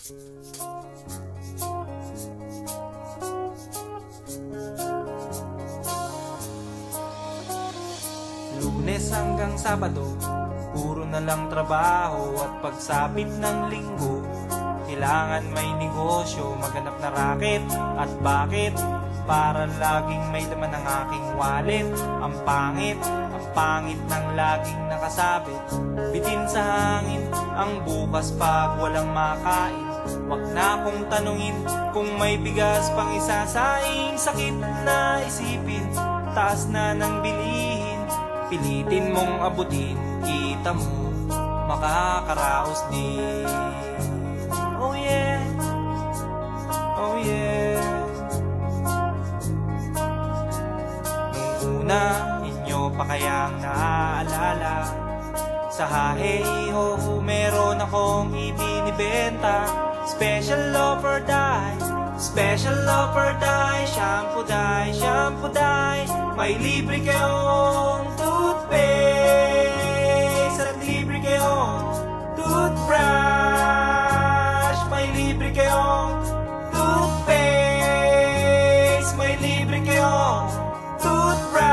Lunes hanggang Sabado, puro na lang trabaho. At pagsapit ng Linggo, kailangan may negosyo. Maghanap na raket. At bakit? Para laging may laman ang aking wallet. Ang pangit ng laging nakasabit. Bitin sa hangin ang bukas pag walang makain. Wag na akong tanungin kung may bigas pang isasaing. Sakit na isipin, taas na ng bilihin. Pilitin mong abutin, kita mo, makakaraos din. Oh yeah, oh yeah. Nung una, inyo pa kayang naaalala, sa Haheho meron akong ibinibenta. Special offer die, special offer die. Shampoo die, shampoo die. May libre kayong toothpaste at libre kayong toothbrush. May libre kayong toothpaste. May libre kayong toothbrush.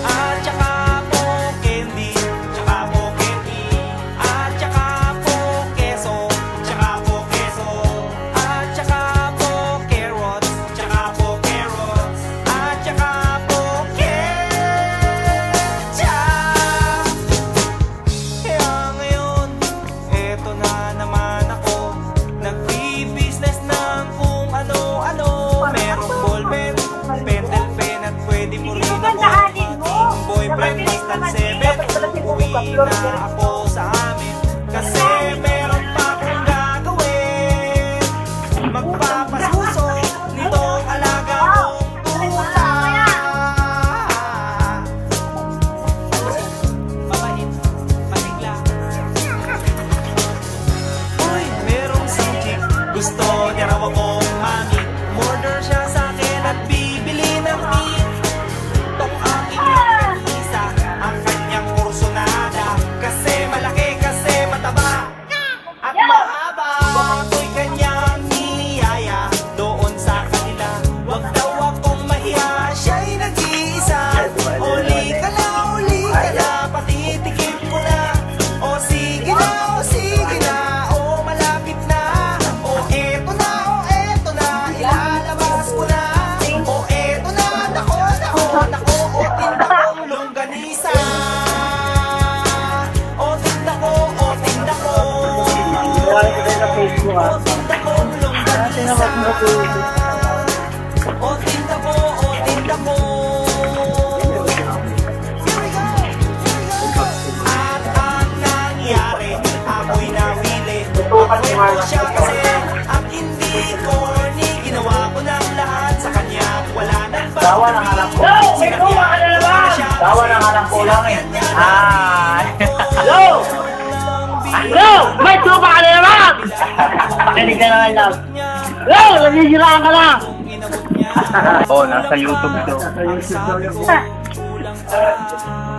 At saka po candy, tsaka po candy. At saka po keso, tsaka po keso. At saka po carrots, tsaka po carrots. At saka po ketchup. Kaya ngayon, eto na naman ako, nagbi-business ng kung ano-ano. Merong ballpen, pentel pen, at pwede mo rin ako ating boyfriend. Basta't 7, uwi na ako sa amin. Kasi meron pa akong gagawin. Magpapasuso nitong alaga kong tuta. Mabait, masigla. Uy, merong isang chick, gusto niya raw akong mami. Order siya sa akin at bibili ng meat. Tong aking isa, ang kanyang kursonada. Kasi malaki, kasi mataba at mahaba. Ako'y kanyang niyaya doon sa kanila. Wag daw akong mahiya, siya'y nag-iisa. Uli ka na, patitikim ko na. O sige na, o malapit na. O eto na, ilalabas ko na. O eto na, nako, o tinda kong longganisa. O tinda ko, o tinda ko. O tinda kong longganisa. O tinda ko, o tinda ko. Here we go. At ang nangyari, ako'y nawili. Ako'y siya kasi at hindi corny. Ginawa ko ng lahat sa kanya, wala nang Tawa ng alam ko. Tawa ng alam ko lang eh. Hello! Hello! May tupa ka na naman! Pakinig na naman lang. Hello! Nagsisiraan ka lang! Oo, nasa YouTube to.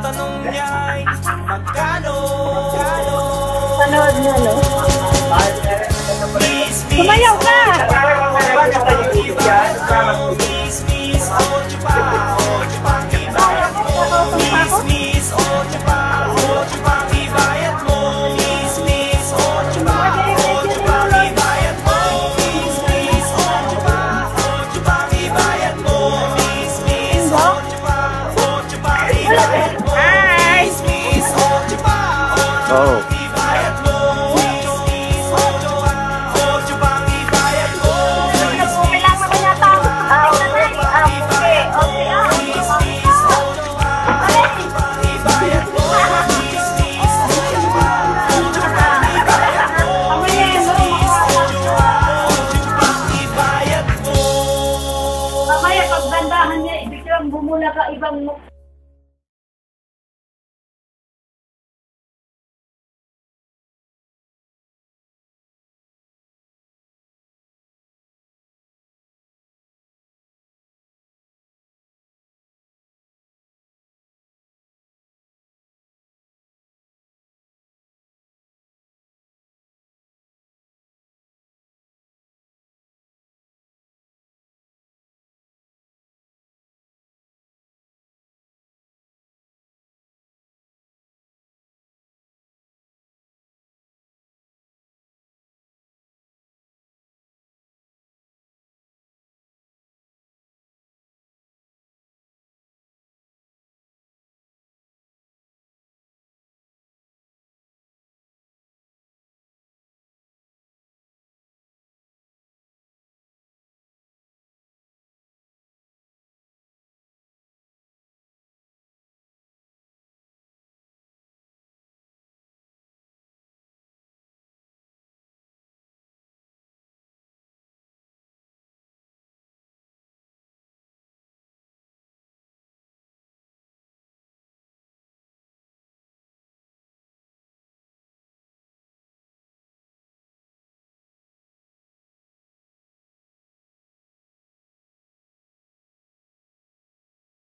Tanong niya'y magkano? Panood mo, no? Sumayaw ka! Oh. Mamaya pagbandahan niya, ibig lang bumula ka ibang